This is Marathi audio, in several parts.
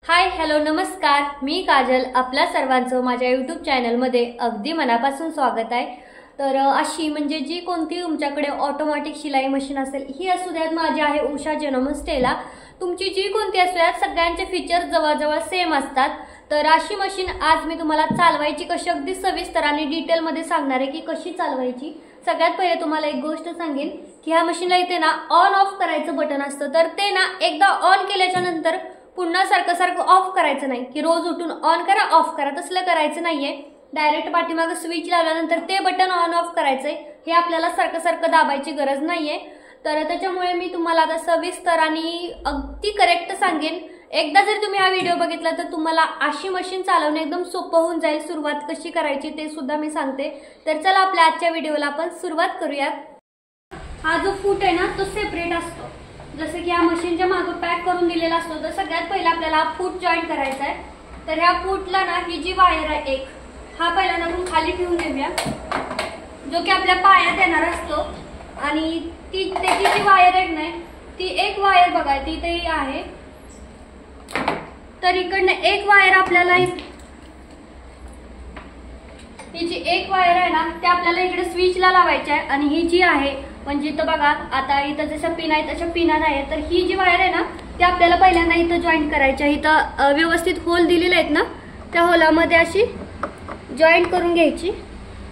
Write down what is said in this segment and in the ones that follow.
हाय हॅलो नमस्कार, मी काजल. आपल्या सर्वांचं माझ्या यूट्यूब चॅनलमध्ये अगदी मनापासून स्वागत आहे. तर अशी म्हणजे जी कोणती तुमच्याकडे ऑटोमॅटिक शिलाई मशीन असेल, ही असू द्यात माझी आहे उषा जेनोमस्टेला. तुमची जी कोणती असू द्यात सगळ्यांचे फीचर जवळजवळ सेम असतात. तर अशी मशीन आज मी तुम्हाला चालवायची कशी अगदी सविस्तर आणि डिटेलमध्ये सांगणार आहे की कशी चालवायची. सगळ्यात पहिले तुम्हाला एक गोष्ट सांगेन की ह्या मशीनला इथे ना ऑन ऑफ करायचं बटन असतं. तर ते ना एकदा ऑन केल्याच्या नंतर पुन्हा सारखं ऑफ करायचं नाही की रोज उठून ऑन करा ऑफ करा, तसलं करायचं नाहीये. डायरेक्ट पाठीमागे स्विच लावल्यानंतर ते बटन ऑन ऑफ करायचंय. हे आपल्याला सारखं दाबायची गरज नाहीये. तर त्याच्यामुळे मी तुम्हाला आता सविस्तर आणि अगदी करेक्ट सांगेन. एकदा जर तुम्ही हा व्हिडिओ बघितला तर तुम्हाला अशी मशीन चालवणे एकदम सोपं होऊन जाईल. सुरुवात कशी करायची ते सुद्धा मी सांगते. तर चला आपल्या आजच्या व्हिडिओला आपण सुरुवात करूयात. हा जो फूट आहे ना तो सेपरेट असतो. जसं की या मशीनच्या मागे पॅक करून दिलेला असतो. तर सगळ्यात पहिला आपल्याला हा फूट जॉईन करायचा आहे. तर ह्या फूटला ना ही जी वायर आहे एक, हा पहिला ना आपण खाली ठेवून देऊया, जो की आपल्या पायात येणार असतो. आणि त्याची जी वायर आहे नाही ती एक वायर बघा ती आहे. तर इकडनं एक वायर आपल्याला ही जी एक वायर आहे ना ते आपल्याला इकडे स्विचला लावायची आहे. आणि ही जी आहे म्हणजे इथं बघा आता इथं जसं पिन आहे तशा पिना नाही. तर ही जी वायर आहे ना ती आपल्याला पहिल्यांदा इथं जॉईंट करायची आहे. इथं व्यवस्थित होल दिलेले आहेत ना, त्या होलामध्ये अशी जॉईंट करून घ्यायची.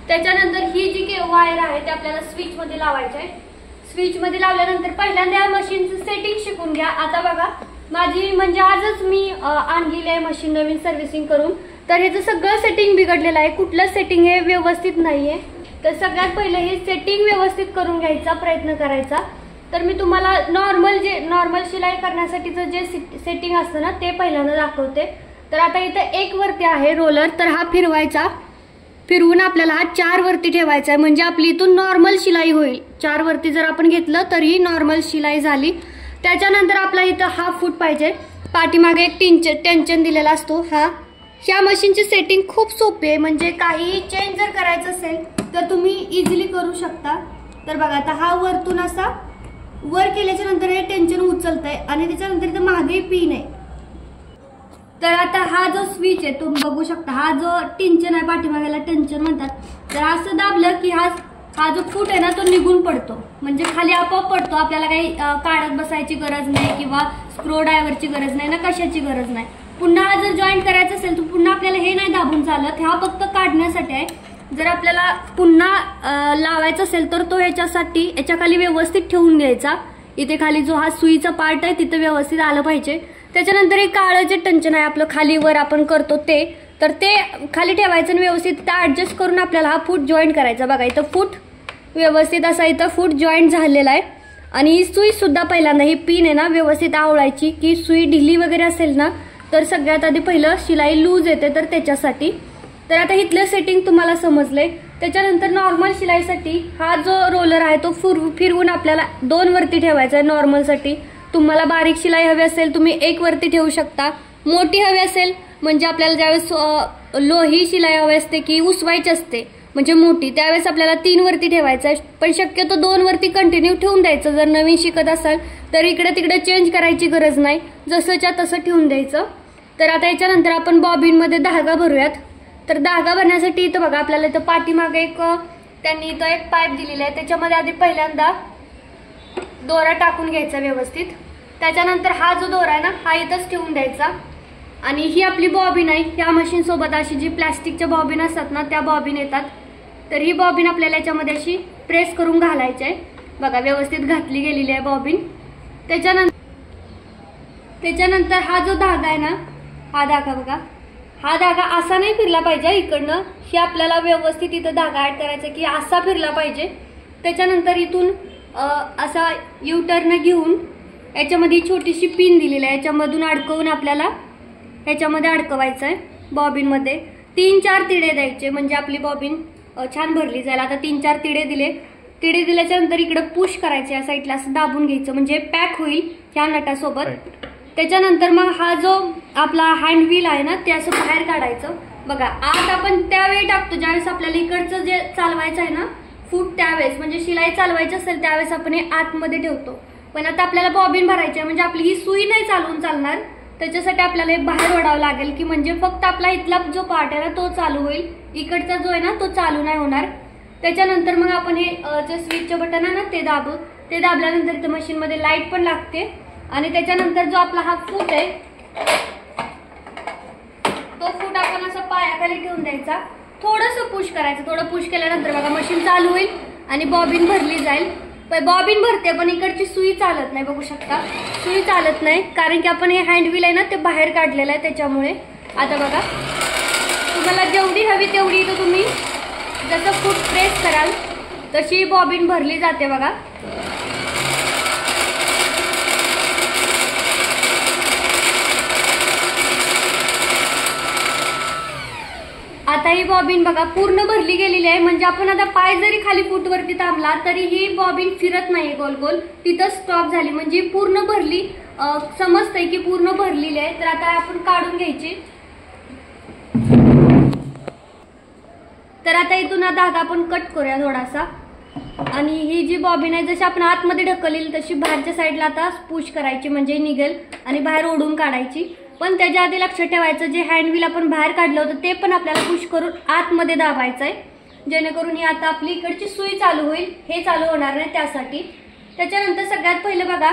त्याच्यानंतर ही जी वायर आहे ते आपल्याला स्विच मध्ये लावायची आहे. स्विच मध्ये लावल्यानंतर पहिल्यांदा या मशीनचं सेटिंग शिकून घ्या. आता बघा माझी म्हणजे आजच मी आणलेली आहे मशीन नवीन सर्व्हिसिंग करून. तर ह्याचं सगळं सेटिंग बिघडलेलं आहे. कुठलं सेटिंग हे व्यवस्थित नाहीये. तर सगळ्यात पहिले हे सेटिंग व्यवस्थित करून घ्यायचा प्रयत्न करायचा. तर मी तुम्हाला नॉर्मल शिलाई करण्यासाठीचं जे सेटिंग असतं ना ते पहिल्यांदा दाखवते. तर आता इथं एक वरती आहे रोलर, तर हा फिरवायचा. फिरवून आपल्याला हा 4 वरती ठेवायचा आहे. म्हणजे आपली इथून नॉर्मल शिलाई होईल. 4 वरती जर आपण घेतलं तर ही नॉर्मल शिलाई झाली. त्याच्यानंतर आपला इथं हा फूट पाहिजे. पाठीमागे एक टेन्शन दिलेला असतो. ह्या मशीनची सेटिंग खूप सोपी आहे. म्हणजे काही चेंज जर करायचं असेल तर तुम्ही इझिली करू शकता. तर बघा आता हा वरतून असा वर केल्याच्या नंतर हे टेन्शन उचलतंय आणि त्याच्यानंतर इथं मागे पिन आहे. तर आता हा जो स्विच आहे तुम्ही बघू शकता, हा जो टेन्शन आहे पाठीमागेला टेन्शन म्हणतात. तर असं दाबलं की हा जो फूट आहे ना तो निघून पडतो. म्हणजे खाली आपोआप पडतो. आपल्याला काही काढत बसायची गरज नाही किंवा स्क्रू ड्रायव्हरची गरज नाही ना, कशाची गरज नाही. पुन्हा जर जॉईन करायचं असेल तर पुन्हा आपल्याला हे नाही दाबून चालत. हा फक्त काढण्यासाठी आहे. जर आपल्याला पुन्हा लावायचं असेल तर तो याच्या खाली व्यवस्थित ठेवून घ्यायचा. इथे खाली जो हा सुईचा पार्ट आहे तिथे व्यवस्थित आलं पाहिजे. त्याच्यानंतर एक काळं जे टंचन आहे आपलं खाली वर आपण करतो ते, तर ते खाली ठेवायचं आणि व्यवस्थित ऍडजस्ट करून आपल्याला हा फूट जॉईन करायचा. बघा इथं फूट व्यवस्थित असा इथं फूट जॉईंट झालेला आहे. आणि ही सुई सुद्धा पहिल्यांदा ही पिन आहे ना व्यवस्थित आवळायची की सुई ढिली वगैरे असेल ना तर सगळ्यात आधी पहिलं शिलाई लूज येते. तर त्याच्यासाठी तर आता इथलं सेटिंग तुम्हाला समजलंय. त्याच्यानंतर नॉर्मल शिलाईसाठी हा जो रोलर आहे तो फिरवून आपल्याला 2 वरती ठेवायचा आहे. नॉर्मलसाठी तुम्हाला बारीक शिलाई हवी असेल तुम्ही 1 वरती ठेवू शकता. मोठी हवी असेल म्हणजे आपल्याला ज्यावेळेस लोही शिलाई हवी असते की उसवायची असते म्हणजे मोठी, त्यावेळेस आपल्याला 3 वरती ठेवायचं आहे. पण शक्यतो 2 वरती कंटिन्यू ठेवून द्यायचं. जर नवीन शिकत असाल तर इकडे तिकडे चेंज करायची गरज नाही, जसंच्या तसं ठेवून द्यायचं. तर आता याच्यानंतर आपण बॉबिनमध्ये धागा भरूयात. तर धागा भरण्यासाठी इथं बघा आपल्याला इथं पाठीमागे त्यांनी इथं एक पाईप दिलेला आहे. त्याच्यामध्ये आधी पहिल्यांदा दोरा टाकून घ्यायचा व्यवस्थित. त्याच्यानंतर हा जो दोरा आहे ना हा इथंच ठेवून द्यायचा. आणि ही आपली बॉबिन आहे. ह्या मशीन सोबत अशी जी प्लॅस्टिकच्या बॉबिन असतात ना त्या बॉबिन येतात. तर ही बॉबिन आपल्याला याच्यामध्ये अशी प्रेस करून घालायची आहे. बघा व्यवस्थित घातली गेलेली आहे बॉबिन. त्याच्यानंतर हा जो धागा आहे ना हा धागा बघा, हा धागा असा नाही फिरला पाहिजे इकडनं. ही आपल्याला व्यवस्थित इथं धागा ऍड करायचा की असा फिरला पाहिजे. त्याच्यानंतर इथून असा यू टर्न घेऊन याच्यामध्ये छोटीशी पिन दिलेली आहे, याच्यामधून अडकवून आपल्याला ह्याच्यामध्ये अडकवायचं आहे बॉबिनमध्ये. 3-4 तिडे द्यायचे म्हणजे आपली बॉबिन छान भरली जाईल. आता 3-4 तिडे दिले. तिडे दिल्याच्या नंतर इकडे पुश करायचे, या साईडला असं दाबून घ्यायचं म्हणजे पॅक होईल ह्या नटासोबत. त्याच्यानंतर मग हा जो आपला हँड व्हील आहे ना ते असं बाहेर काढायचं. बघा आत आपण त्यावेळी टाकतो ज्यावेळेस आपल्याला इकडचं जे चालवायचं आहे ना फूट, त्यावेळेस म्हणजे शिलाई चालवायची असेल त्यावेळेस आपण हे आतमध्ये ठेवतो. पण आता आपल्याला बॉबिन भरायची आहे म्हणजे आपली ही सुई नाही चालवून चालणार. त्याच्यासाठी आपल्याला हे बाहेर ओढावं लागेल की म्हणजे फक्त आपला इथला जो पार्ट आहे ना तो चालू होईल, इकडचा जो आहे ना तो चालू नाही होणार। त्याच्यानंतर मग आपण हे जे स्विचचं बटन आहे ना ते दाबू, ते दाबल्यानंतर इथं मशीनमध्ये लाईट पण लागते आणि त्याच्यानंतर जो आपला हा फूट आहे तो फूट आपण असं पायाखाली ठेवून द्यायचा, थोडंसं पुश करायचं। थोडं पुश केल्यानंतर बघा मशीन चालू होईल आणि बॉबिन भरली जाईल। बॉबिन भरते पण इकडची सुई चालत नाही, बघू शकता सुई चालत नाही कारण की आपण हे हँड व्हील आहे ना ते बाहेर काढलेलं आहे त्याच्यामुळे। आता बघा तुम्हाला जेवढी हवी तेवढी इथं तुम्ही जसं फूट प्रेस कराल तशी बॉबिन भरली जाते बघा। आता ही बॉबिन बघा पूर्ण भरली गेलेली आहे, म्हणजे आपण आता पाय जरी खाली फूटवरती थांबला तरी ही बॉबिन फिरत नाही गोल गोल, तिथं स्टॉप झाली म्हणजे पूर्ण भरली, समजतंय की पूर्ण भरलेली आहे। तर आता आपण काढून घ्यायची। तर आता इथून हा धागा आपण कट करूया थोडासा आणि ही जी बॉबिन आहे जशी आपण आतमध्ये ढकलली तशी बाहेरच्या साईडला आता पुश करायची म्हणजे निघेल आणि बाहेर ओढून काढायची। पण त्याच्या आधी लक्षात ठेवायचं जे हँड व्हील आपण बाहेर काढलं होतं ते पण आपल्याला पुश करून आतमध्ये दाबायचं आहे, जेणेकरून ही आता आपली इकडची सुई चालू होईल, हे चालू होणार नाही त्यासाठी। त्याच्यानंतर सगळ्यात पहिलं बघा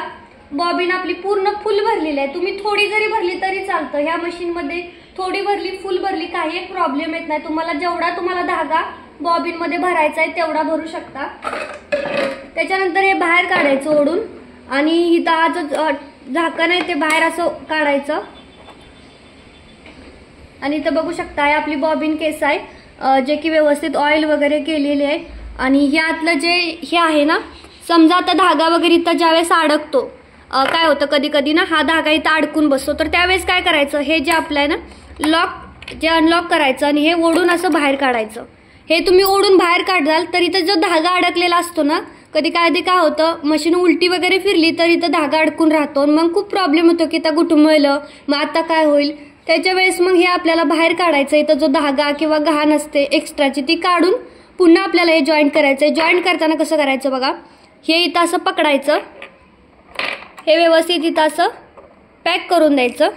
बॉबिन आपली पूर्ण फुल भरलेली आहे, तुम्ही थोडी जरी भरली तरी चालतं। ह्या मशीनमध्ये थोडी भरली फुल भरली काही एक प्रॉब्लेम येत नाही, तुम्हाला जेवढा तुम्हाला धागा बॉबिन मध्ये भरायचा आहे तेवढा भरू शकता। त्याच्यानंतर हे बाहेर काढायचं ओढून आणि इथं हा जो झाकण आहे ते बाहेर असं काढायचं आणि इथं बघू शकता आपली बॉबिन केस आहे जे की व्यवस्थित ऑइल वगैरे केलेली आहे। आणि ह्यातलं जे हे आहे ना, समजा आता धागा वगैरे इथं ज्यावेळेस अडकतो काय होतं कधी कधी ना हा धागा इथं अडकून बसतो, तर त्यावेळेस काय करायचं हे जे आपलं आहे ना लॉक जे अनलॉक करायचं आणि हे ओढून असं बाहेर काढायचं। हे तुम्ही ओढून बाहेर काढाल तर इथं जो धागा अडकलेला असतो ना कधी काय होतं मशीन उलटी वगैरे फिरली तर इथं धागा अडकून राहतो, मग खूप प्रॉब्लेम होतो की आता गुटमळलं मग आता काय होईल। त्याच्या वेळेस मग हे आपल्याला बाहेर काढायचं, इथं जो धागा किंवा घाण असते एक्स्ट्राची ती काढून पुन्हा आपल्याला हे जॉईंट करायचं आहे। जॉईंट करताना कसं करायचं बघा, हे इथं असं पकडायचं, हे व्यवस्थित इथं असं पॅक करून द्यायचं,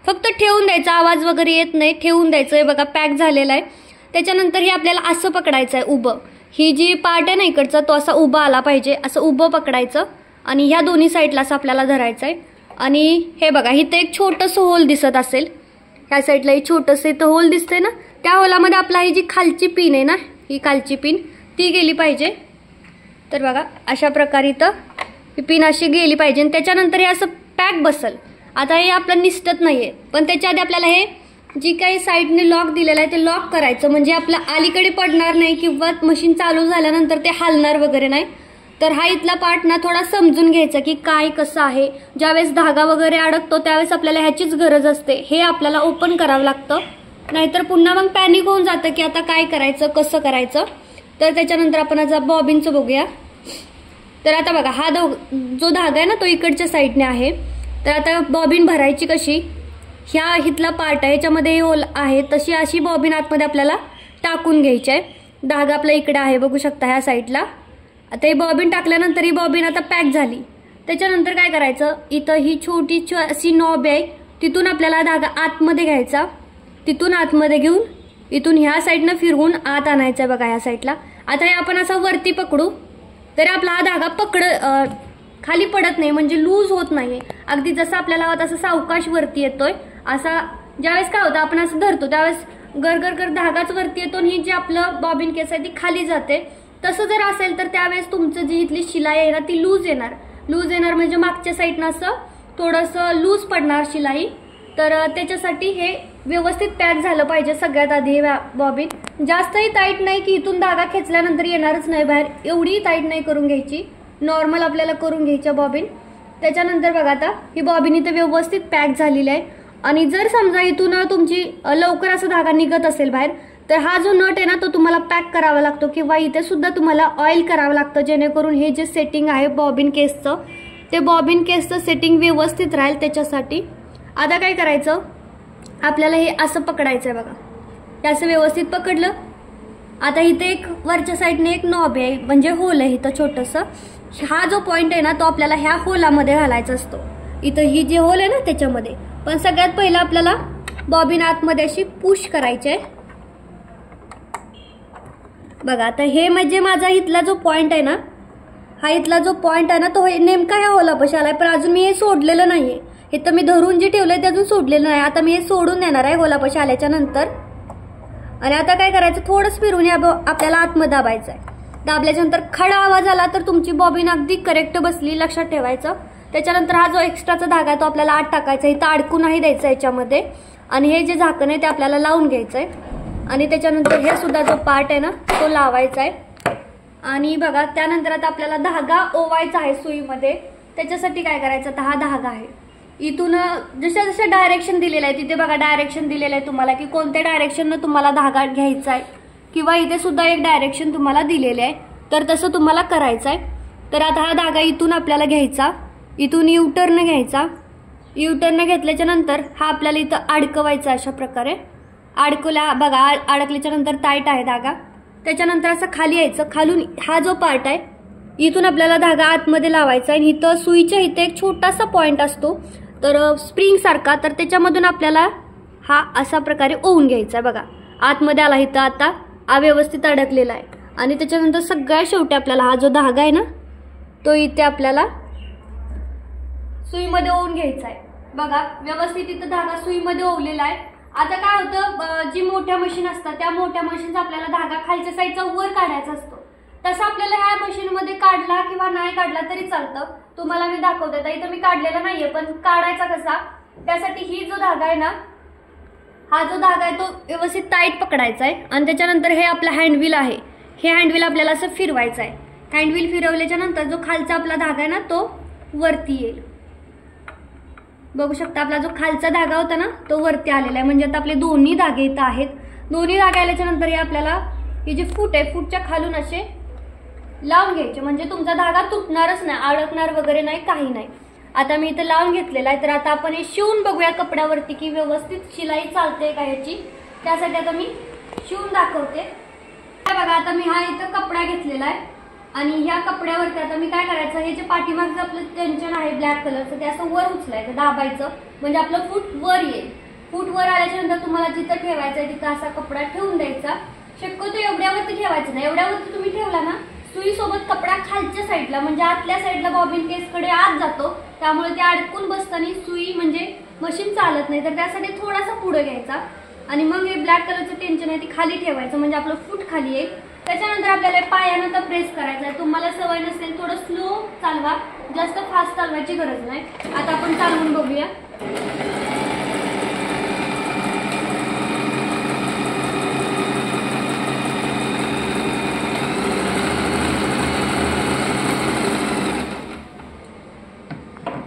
फक्त ठेवून द्यायचं, आवाज वगैरे येत नाही, ठेवून द्यायचं। हे बघा पॅक झालेलं आहे। त्याच्यानंतर हे आपल्याला असं पकडायचं आहे उभं, ही जी पार्ट आहे ना इकडचा तो असा उभा आला पाहिजे, असं उभं पकडायचं आणि ह्या दोन्ही साईडला असं आपल्याला धरायचं आहे। आणि हे बघा इथं एक छोटंसं होल दिसत असेल, ह्या साईडला एक छोटंसं इथं होल दिसतंय ना, त्या होलामध्ये आपला ही जी खालची पिन आहे ना ही खालची पिन ती गेली पाहिजे। तर बघा अशा प्रकारे इथं ही पिन अशी गेली पाहिजे आणि त्याच्यानंतर हे असं पॅक बसल। आता हे आपलं निसटत नाहीये पण त्याच्या आधी आपल्याला हे जी काही साईडने लॉक दिलेलं आहे ते लॉक करायचं, म्हणजे आपल्या अलीकडे पडणार नाही किंवा मशीन चालू झाल्यानंतर ते हलणार वगैरे नाही। तर हा इथला पार्ट ना थोडा समजून घ्यायचा की काय कसं आहे, ज्यावेळेस धागा वगैरे अडकतो त्यावेळेस आपल्याला ह्याचीच गरज असते, हे आपल्याला ओपन करावं लागतं, नाहीतर पुन्हा मग पॅनिक होऊन जातं की आता काय करायचं कसं करायचं। तर त्याच्यानंतर आपण आज बॉबिनचं बघूया। तर आता बघा हा जो धागा आहे ना तो इकडच्या साईडने आहे, तर आता बॉबिन भरायची कशी, ह्या इथला पार्ट आहे ह्याच्यामध्ये होल आहे तशी अशी बॉबिन आतमध्ये आपल्याला टाकून घ्यायची आहे। धागा आपला इकडे आहे बघू शकता ह्या साईडला। आता ही बॉबिन टाकल्यानंतर ही बॉबिन आता पॅक झाली। त्याच्यानंतर काय करायचं, इथं ही छोटी अशी नॉब आहे तिथून आपल्याला धागा आतमध्ये घ्यायचा, तिथून आतमध्ये घेऊन इथून ह्या साईडनं फिरवून आत आणायचं आहे बघा ह्या साईडला। आता हे आपण असं वरती पकडू तर आपला हा धागा खाली पडत नाही, म्हणजे लूज होत नाही, अगदी जसं आपल्याला हवं तसं सावकाश वरती येतोय। असा ज्यावेळेस काय होतं आपण असं धरतो त्यावेळेस गरगर धागाच वरती येतो आणि ही जी आपलं बॉबिन केस आहे ती खाली जाते। तसं जर असेल तर त्यावेळेस तुमचं जी इथली शिलाई आहे ना ती लूज येणार म्हणजे मागच्या साईडनं असं थोडंसं लूज पडणार शिलाई। तर त्याच्यासाठी हे व्यवस्थित पॅक झालं पाहिजे सगळ्यात आधी बॉबिन, जास्तही टाईट नाही की इथून धागा खेचल्यानंतर येणारच नाही बाहेर, एवढी टाईट नाही करून घ्यायची, नॉर्मल आपल्याला करून घ्यायच्या बॉबिन। त्याच्यानंतर बघा आता ही बॉबिन इथं व्यवस्थित पॅक झालेली आहे आणि जर समजा इथून तुमची लवकर असं धागा निघत असेल बाहेर तर हा जो नट आहे ना तो तुम्हाला पॅक करावा लागतो किंवा इथे सुद्धा तुम्हाला ऑइल करावं लागतं, जेणेकरून हे जे सेटिंग आहे बॉबिन केसचं ते बॉबिन केसचं सेटिंग व्यवस्थित राहील त्याच्यासाठी। आता काय करायचं, आपल्याला हे असं पकडायचं आहे बघा, हे असं व्यवस्थित पकडलं। आता इथे एक वरच्या साईडने एक नॉब आहे म्हणजे होल आहे इथं छोटंसं, हा जो पॉइंट आहे ना तो आपल्याला ह्या होलामध्ये घालायचा असतो। इथं ही जे होल आहे ना त्याच्यामध्ये. पण सगळ्यात पहिला आपल्याला बॉबिन आतमध्ये अशी पुश करायची आहे बघा. आता हे म्हणजे माझा इथला जो पॉइंट आहे ना, हा इथला जो पॉइंट आहे ना तो नेमका ह्या होलापाशी आलाय. पण अजून मी हे सोडलेलं नाहीये. हे तर मी धरून जे ठेवलंय ते अजून सोडलेलं नाही. आता मी हे सोडून देणार आहे होलापाशी आल्याच्या नंतर. आणि आता काय करायचं, थोडंच फिरून आपल्याला आतमध्ये दाबायचं आहे. दाबल्याच्या नंतर खडा आवाज आला तर तुमची बॉबिन अगदी करेक्ट बसली, लक्षात ठेवायचं. त्याच्यानंतर हा जो एक्स्ट्राचा धागा आहे तो आपल्याला आत टाकायचा, इथं अडकू नाही द्यायचा याच्यामध्ये. आणि हे जे झाकण आहे ते आपल्याला लावून घ्यायचं आहे. आणि त्याच्यानंतर हे सुद्धा जो पार्ट आहे ना तो लावायचा आहे. आणि बघा त्यानंतर आता आपल्याला धागा ओवायचा आहे सुईमध्ये. त्याच्यासाठी काय करायचं, आता हा धागा आहे, इथून जशा जशा डायरेक्शन दिलेलं आहे तिथे बघा डायरेक्शन दिलेलं आहे तुम्हाला की कोणत्या डायरेक्शननं तुम्हाला धागा घ्यायचा आहे, किंवा इथे सुद्धा एक डायरेक्शन तुम्हाला दिलेले आहे, तर तसं तुम्हाला करायचं आहे. तर आता हा धागा इथून आपल्याला घ्यायचा, इथून युटर्न घ्यायचा. युटर्न घेतल्याच्या नंतर हा आपल्याला इथं अडकवायचा अशा प्रकारे. अडकवला बघा, अडकल्याच्या नंतर टाईट आहे धागा. त्याच्यानंतर असं खाली यायचं, खालून हा जो पार्ट आहे इथून आपल्याला धागा आतमध्ये लावायचा. आणि इथं सुईच्या इथे एक छोटासा पॉइंट असतो तर स्प्रिंग सारखा, तर त्याच्यामधून आपल्याला हा अशा प्रकारे ओवून घ्यायचा बघा. आतमध्ये आला इथं आता अव्यवस्थित अडकलेला आहे. आणि त्याच्यानंतर सगळ्यात शेवटी आपल्याला हा जो धागा आहे ना तो इथे आपल्याला सुईमध्ये ओवून घ्यायचा आहे बघा. व्यवस्थित इथं धागा सुईमध्ये ओवलेला आहे. आता काय होतं, जी मोठ्या मशीन असतात त्या मोठ्या मशीनचा आपल्याला धागा खालच्या साईडचा वर काढायचा असतो. तसं आपल्याला ह्या मशीनमध्ये काढला किंवा नाही काढला तरी चालतं. तुम्हाला मी दाखवते. तर इथं मी काढलेला नाहीये, पण काढायचा कसा, त्यासाठी ही जो धागा आहे ना, हा जो धागा आहे तो व्यवस्थित टाईट पकडायचा आहे. आणि त्याच्यानंतर हे आपला हँडव्हील आहे, हे हँडव्हील आपल्याला असं फिरवायचं आहे. हँडव्हील फिरवल्याच्या नंतर जो खालचा आपला धागा आहे ना तो वरती येईल. बघू शकता आपला जो खालचा धागा होता ना तो वरती आलेला आहे. म्हणजे आता आपले दोन्ही धागे इथं आहेत. दोन्ही धागे आल्याच्या नंतर हे आपल्याला हे जे फूट आहे फूटच्या खालून असे लावून घ्यायचे, म्हणजे तुमचा धागा तुटणारच नाही, अडकणार वगैरे नाही, काही नाही. आता मी इथं लावून घेतलेला आहे. तर आता आपण हे शिवून बघूया कपड्यावरती की व्यवस्थित शिलाई चालते का याची. त्यासाठी आता मी शिवून दाखवते. बघा आता मी हा इथं कपडा घेतलेला आहे आणि ह्या कपड्यावरती आता मी काय करायचं, हे जे पाठीमागचं आपलं टेन्शन आहे ब्लॅक कलरचं ते असं वर उचलायचं, दाबायचं, म्हणजे आपलं फूट वर येईल. फूट वर आल्याच्या नंतर तुम्हाला जिथं ठेवायचं आहे तिथं असा कपडा ठेवून द्यायचा. शक्यतो एवढ्यावरती ठेवायचं नाही. एवढ्यावरती तुम्ही ठेवला ना सुई सोबत कपडा खालच्या साईडला म्हणजे आतल्या साईडला बॉबिन केसकडे आत जातो, त्यामुळे ते अडकून बसताना सुई म्हणजे मशीन चालत नाही. तर त्यासाठी थोडासा पुढे घ्यायचा आणि मग हे ब्लॅक कलरचं टेन्शन आहे ते खाली ठेवायचं, म्हणजे आपलं फूट खाली येईल. त्याच्यानंतर आपल्याला पायानं तर प्रेस करायचं आहे. तुम्हाला सवय नसेल थोडं स्लो चालवा, जास्त फास्ट चालवायची गरज नाही. आता आपण चालवून बघूया.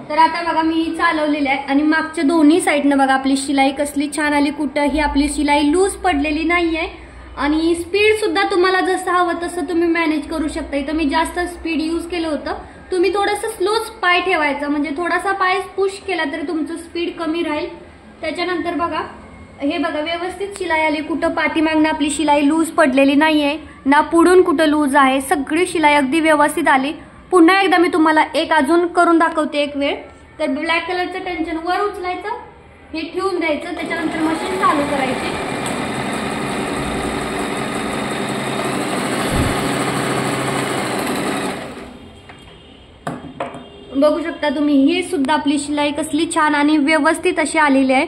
तर आता बघा मी चालवलेली आहे आणि मागच्या दोन्ही साईडनं बघा आपली शिलाई कसली छान आली. कुठंही आपली शिलाई लूज पडलेली नाहीये आणि स्पीड सुद्धा तुम्हाला जसं हवं तसं तुम्ही मॅनेज करू शकता. इथं मी जास्त स्पीड यूज केलं होतं. तुम्ही थोडंसं स्लोच पाय ठेवायचा, म्हणजे थोडासा पाय पुश केला तरी तुमचं स्पीड कमी राहील. त्याच्यानंतर बघा हे बघा व्यवस्थित शिलाई आली. कुठं पाठीमागनं आपली शिलाई लूज पडलेली नाहीये ना, पुढून कुठं लूज आहे, सगळी शिलाई अगदी व्यवस्थित आली. पुन्हा एकदा मी तुम्हाला एक अजून करून दाखवते एक वेळ. तर ब्लॅक कलरचं टेन्शन वर उचलायचं, हे ठेवून द्यायचं, त्याच्यानंतर मशीन चालू करायची. बघू शकता तुम्ही ही सुद्धा आपली शिलाई कसली छान आणि व्यवस्थित अशी आलेली आहे,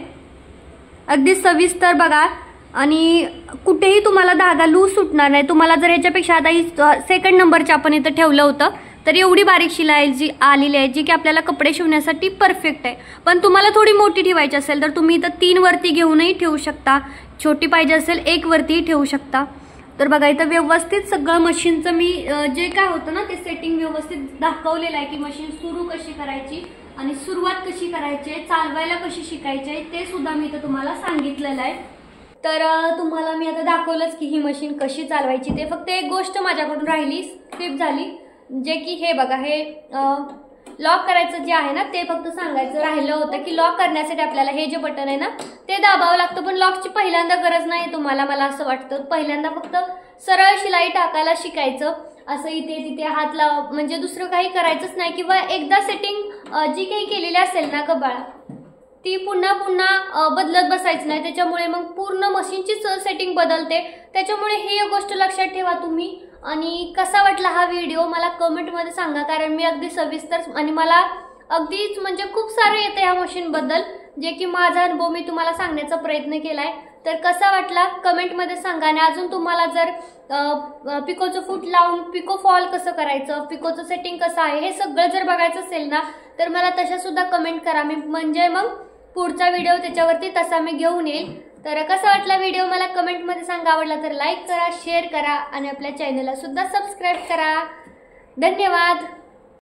अगदी सविस्तर बघा. आणि कुठेही तुम्हाला धागा लूज सुटणार नाही. तुम्हाला जर ह्याच्यापेक्षा आता ही सेकंड नंबरच्या आपण इथं ठेवलं होतं तर एवढी बारीक शिलाई जी आलेली आहे जी की आपल्याला कपडे शिवण्यासाठी परफेक्ट आहे. पण तुम्हाला थोडी मोठी ठेवायची असेल तर तुम्ही इथं 3 वरती घेऊनही ठेवू शकता, छोटी पाहिजे असेल 1 वरतीही ठेवू शकता. तर बघा इथं व्यवस्थित सगळं मशीनचं मी जे काय होतं ना ते सेटिंग व्यवस्थित दाखवलेलं आहे की मशीन सुरू कशी करायची आणि सुरुवात कशी करायची, चालवायला कशी शिकायची ते सुद्धा मी इथं तुम्हाला सांगितलेलं आहे. तर तुम्हाला मी आता दाखवलंच की ही मशीन कशी चालवायची. ते फक्त एक गोष्ट माझ्याकडून राहिली, स्किप झाली, जे की हे बघा हे लॉक करायचं जे आहे ना ते फक्त सांगायचं राहिलं होतं की लॉक करण्यासाठी आपल्याला हे जे बटन आहे ना ते दाबावं लागतं. पण लॉकची पहिल्यांदा गरज नाही तुम्हाला, मला असं वाटतं. पहिल्यांदा फक्त सरळ शिलाई टाकायला शिकायचं, असं इथे तिथे हात लाव म्हणजे दुसरं काही करायचंच नाही. किंवा एकदा सेटिंग जी काही केलेली असेल ना गबाळा ती पुन्हा पुन्हा बदलत बसायचं नाही, त्याच्यामुळे मग पूर्ण मशीनचीच सेटिंग बदलते. त्याच्यामुळे ही एक गोष्ट लक्षात ठेवा तुम्ही. आणि कसा वाटला हा व्हिडिओ मला कमेंटमध्ये सांगा, कारण मी अगदी सविस्तर आणि मला अगदीच म्हणजे खूप सारे येते ह्या मशीनबद्दल, जे की माझा अनुभव मी तुम्हाला सांगण्याचा प्रयत्न केलाय. तर कसा वाटला कमेंटमध्ये सांगा. आणि अजून तुम्हाला जर पिकोचं फूट लावून पिको फॉल कसं करायचं, पिकोचं सेटिंग कसं आहे, हे सगळं जर बघायचं असेल ना तर मला तशा सुद्धा कमेंट करा. मी म्हणजे मग पुढचा व्हिडिओ त्याच्यावरती तसा मी घेऊन येईल. तर कसा वाटला व्हिडिओ मला कमेंटमध्ये सांगा. आवडला तर लाईक करा, शेअर करा आणि आपल्या चॅनलला सुद्धा सबस्क्राईब करा. धन्यवाद.